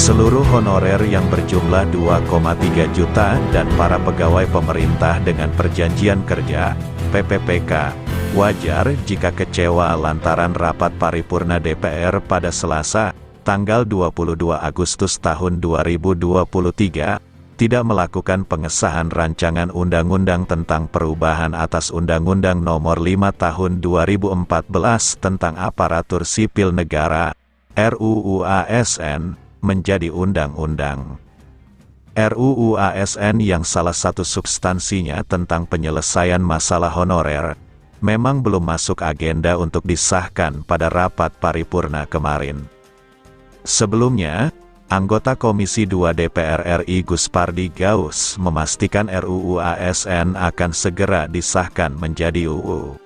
Seluruh honorer yang berjumlah 2,3 juta dan para pegawai pemerintah dengan perjanjian kerja, PPPK, wajar jika kecewa lantaran rapat paripurna DPR pada Selasa, tanggal 22 Agustus tahun 2023, tidak melakukan pengesahan rancangan undang-undang tentang perubahan atas Undang-Undang Nomor 5 Tahun 2014 tentang Aparatur Sipil Negara, RUU ASN, menjadi undang-undang. RUU ASN yang salah satu substansinya tentang penyelesaian masalah honorer, memang belum masuk agenda untuk disahkan pada rapat paripurna kemarin. Sebelumnya, anggota Komisi 2 DPR RI Guspardi Gaus memastikan RUU ASN akan segera disahkan menjadi UU.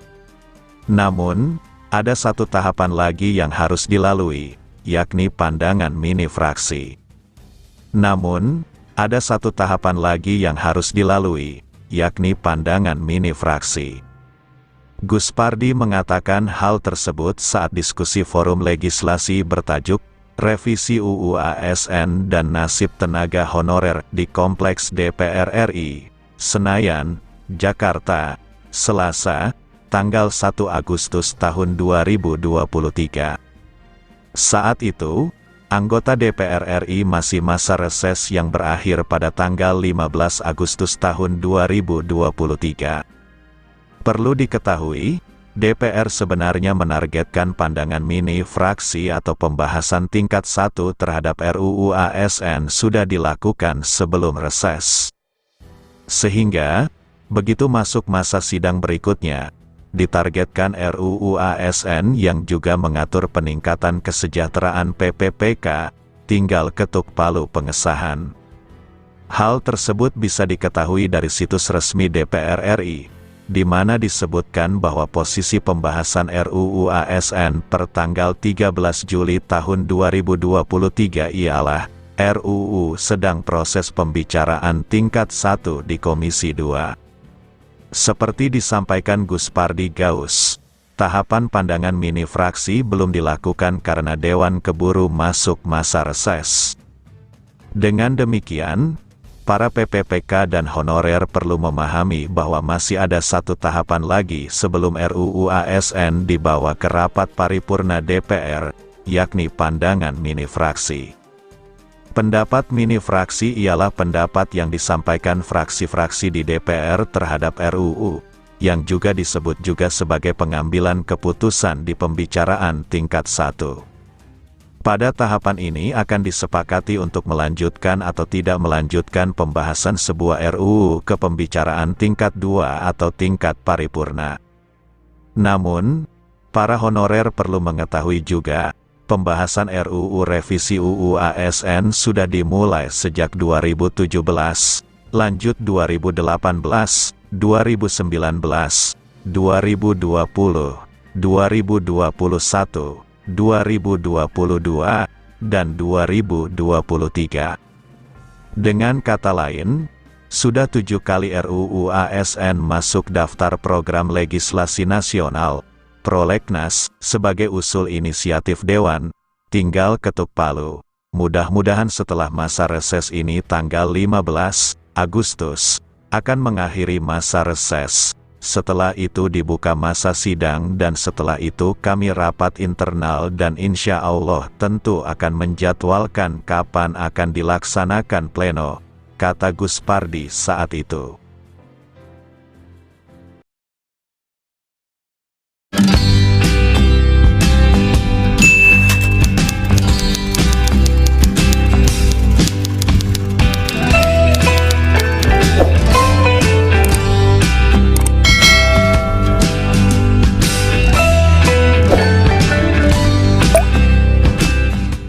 Namun, ada satu tahapan lagi yang harus dilalui, yakni pandangan mini fraksi. Namun, ada satu tahapan lagi yang harus dilalui, yakni pandangan mini fraksi. Guspardi mengatakan hal tersebut saat diskusi forum legislasi bertajuk Revisi UU ASN dan Nasib Tenaga Honorer di Kompleks DPR RI, Senayan, Jakarta, Selasa, tanggal 1 Agustus tahun 2023. Saat itu, anggota DPR RI masih masa reses yang berakhir pada tanggal 15 Agustus tahun 2023. Perlu diketahui, DPR sebenarnya menargetkan pandangan mini fraksi atau pembahasan tingkat 1 terhadap RUU ASN sudah dilakukan sebelum reses. Sehingga, begitu masuk masa sidang berikutnya, ditargetkan RUU ASN yang juga mengatur peningkatan kesejahteraan PPPK, tinggal ketuk palu pengesahan. Hal tersebut bisa diketahui dari situs resmi DPR RI, di mana disebutkan bahwa posisi pembahasan RUU ASN per tanggal 13 Juli tahun 2023 ialah, RUU sedang proses pembicaraan tingkat 1 di Komisi 2. Seperti disampaikan Guspardi Gaus, tahapan pandangan mini fraksi belum dilakukan karena Dewan keburu masuk masa reses. Dengan demikian, para PPPK dan honorer perlu memahami bahwa masih ada satu tahapan lagi sebelum RUU ASN dibawa ke rapat paripurna DPR, yakni pandangan mini fraksi. Pendapat mini fraksi ialah pendapat yang disampaikan fraksi-fraksi di DPR terhadap RUU, yang juga disebut juga sebagai pengambilan keputusan di pembicaraan tingkat 1. Pada tahapan ini akan disepakati untuk melanjutkan atau tidak melanjutkan pembahasan sebuah RUU ke pembicaraan tingkat 2 atau tingkat paripurna. Namun, para honorer perlu mengetahui juga, pembahasan RUU revisi UU ASN sudah dimulai sejak 2017, lanjut 2018, 2019, 2020, 2021, 2022, dan 2023. Dengan kata lain, sudah 7 kali RUU ASN masuk daftar program legislasi nasional, Prolegnas, sebagai usul inisiatif Dewan, tinggal ketuk palu. Mudah-mudahan setelah masa reses ini tanggal 15 Agustus, akan mengakhiri masa reses. Setelah itu dibuka masa sidang dan setelah itu kami rapat internal dan insya Allah tentu akan menjadwalkan kapan akan dilaksanakan pleno, kata Guspardi saat itu.